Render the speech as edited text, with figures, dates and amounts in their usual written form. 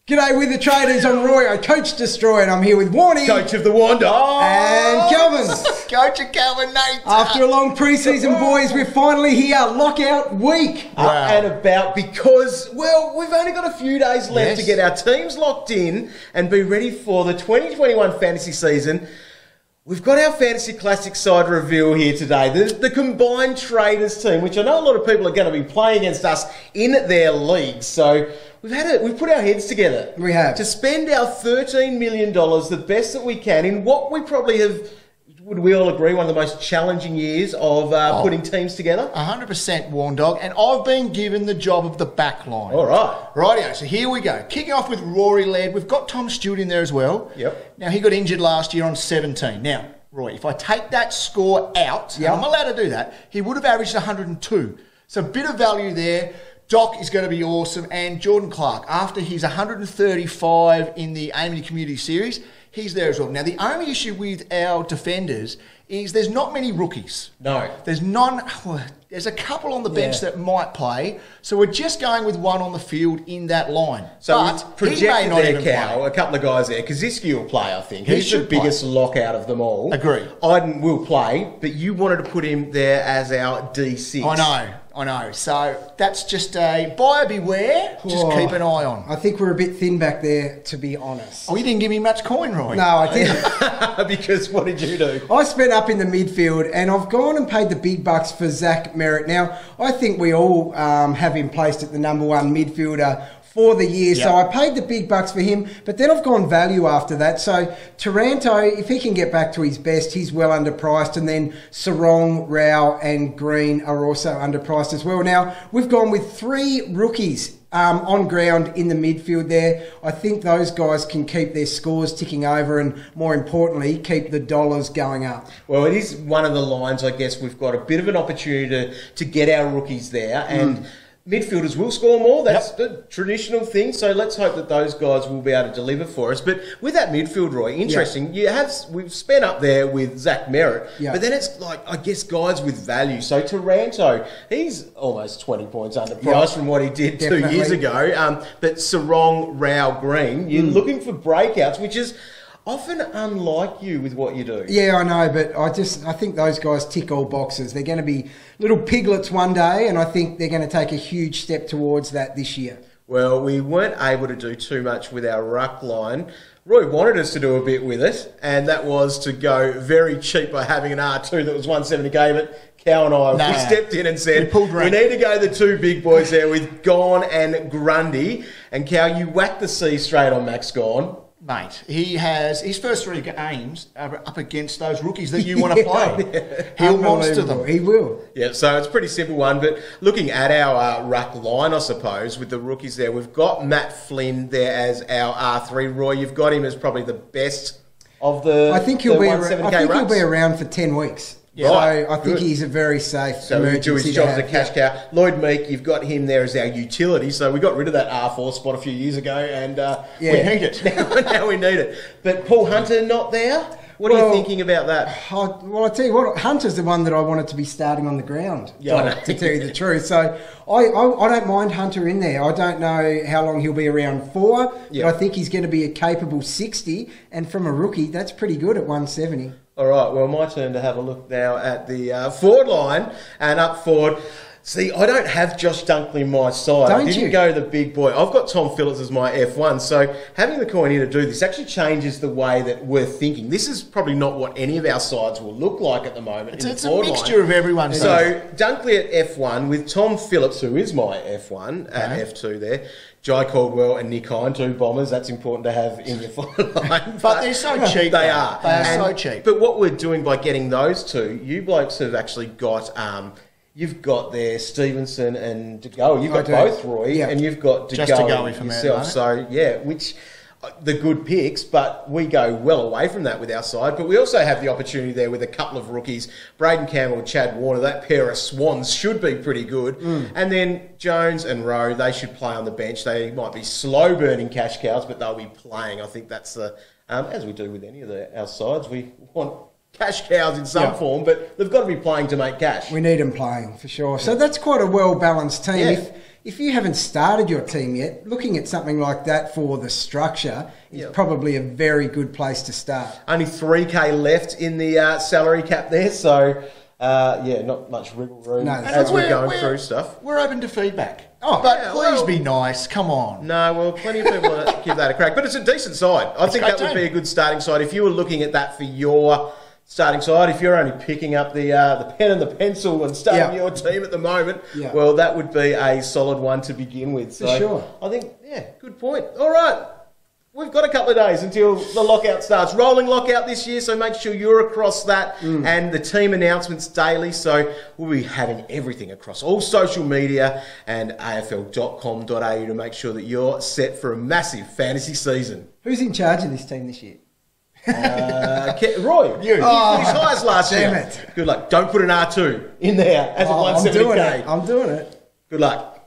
G'day with the traders. I'm Roy, I coach Destroy, and I'm here with Warnie. Coach of the Wanderers. And Kelvin. Coach of Kelvin, Nate. After a long pre-season, boys, we're finally here. Lockout week. And about because, well, we've only got a few days left to get our teams locked in and be ready for the 2021 fantasy season. We've got our Fantasy Classic side reveal here today. The combined traders team, which I know a lot of people are going to be playing against us in their leagues. So we've put our heads together. We have. To spend our $13 million, the best that we can, in what we probably have, would we all agree, one of the most challenging years of putting teams together? 100% Warn Dog, and I've been given the job of the back line. All right. Rightio, so here we go. Kicking off with Rory Laird. We've got Tom Stewart in there as well. Yep. Now, he got injured last year on 17. Now, Roy, if I take that score out, and I'm allowed to do that, he would have averaged 102. So a bit of value there. Doc is going to be awesome. And Jordan Clark, after his 135 in the Amity Community Series, he's there as well. Now, the only issue with our defenders is there's not many rookies. No. There's none. Well, there's a couple on the bench that might play. So we're just going with one on the field in that line. So but we've projected there, Cal, a couple of guys there. Kaziski will play, I think. He's the biggest lockout of them all. Agree. Iden will play, but you wanted to put him there as our D6. I know. So that's just a buyer beware. Just keep an eye on. I think we're a bit thin back there, to be honest. Oh, you didn't give me much coin, Roy. No, I didn't. Because what did you do? I spent up in the midfield, and I've gone and paid the big bucks for Zach Merritt. Now, I think we all have him placed at the number one midfielder for the year. Yep. So I paid the big bucks for him, but then I've gone value after that. So Taranto, if he can get back to his best, he's well underpriced. And then Sarong, Rao and Green are also underpriced as well. Now, we've gone with three rookies on ground in the midfield there. I think those guys can keep their scores ticking over and, more importantly, keep the dollars going up. Well, it is one of the lines, I guess, we've got a bit of an opportunity to get our rookies there. And midfielders will score more. That's the traditional thing. So let's hope that those guys will be able to deliver for us. But with that midfield, Roy, interesting. We've spent up there with Zach Merritt, but then it's like, I guess, guys with value. So Taranto, he's almost 20 points underpriced from what he did 2 years ago. But Sarong, Rao, Green, you're looking for breakouts, which is often unlike you with what you do. Yeah, I know, but I think those guys tick all boxes. They're going to be little piglets one day, and I think they're going to take a huge step towards that this year. Well, we weren't able to do too much with our ruck line. Roy wanted us to do a bit with it, and that was to go very cheap by having an R2 that was 170k, but Cal and I, we stepped in and said, we need to go the two big boys there with Gawn and Grundy. And Cal, you whacked the C straight on Max Gawn. Mate, he has his first three games up against those rookies that you want to play. He'll monster them. He will. Yeah, so it's a pretty simple one. But looking at our ruck line, I suppose, with the rookies there, we've got Matt Flynn there as our R3. Roy, you've got him as probably the best of the I think he'll be around for 10 weeks. Yeah. Right. So I think he's a very safe emergency. So he'll do his job as a cash cow. Lloyd Meek, you've got him there as our utility. So we got rid of that R4 spot a few years ago, and we need it. now we need it. But Paul Hunter not there? What are you thinking about that? I tell you what, Hunter's the one that I wanted to be starting on the ground, to tell you the truth. So I don't mind Hunter in there. I don't know how long he'll be around for, but I think he's going to be a capable 60. And from a rookie, that's pretty good at 170. All right, well, my turn to have a look now at the forward line. And up forward, see, I don't have Josh Dunkley in my side. I didn't go the big boy. I've got Tom Phillips as my F1. So having the coin here to do this actually changes the way that we're thinking. This is probably not what any of our sides will look like at the moment. It's a mixture of everyone. So Dunkley at F1 with Tom Phillips, who is my F1, at F2 there. Jai Caldwell and Nick Hine, two bombers. That's important to have in your forward line. But they're so cheap. They are. They are so cheap. But what we're doing by getting those two, you blokes have actually got... you've got there Stevenson and De Goey. You've got both, Roy, and you've got De Goey yourself. So, which the good picks, but we go well away from that with our side. But we also have the opportunity there with a couple of rookies, Braden Campbell, Chad Warner. That pair of swans should be pretty good. And then Jones and Rowe, they should play on the bench. They might be slow-burning cash cows, but they'll be playing. I think that's the, as we do with any of our sides, we want cash cows in some form, but they've got to be playing to make cash. We need them playing, for sure. So that's quite a well-balanced team. if you haven't started your team yet, looking at something like that for the structure is probably a very good place to start. Only 3K left in the salary cap there, so not much wriggle room as we're going through stuff. We're open to feedback. Please be nice. Come on. No, well, plenty of people give that a crack, but it's a decent side. I think that would be a good starting side if you were looking at that for your starting side. If you're only picking up the pen and the pencil and starting your team at the moment, well, that would be a solid one to begin with. So sure. I think, good point. All right. We've got a couple of days until the lockout starts. Rolling lockout this year, so make sure you're across that and the team announcements daily. So we'll be having everything across all social media and afl.com.au to make sure that you're set for a massive fantasy season. Who's in charge of this team this year? Roy, you. He's highest last year. Damn it. Good luck. Don't put an R2 in there as a 170K. I'm doing it. Good luck.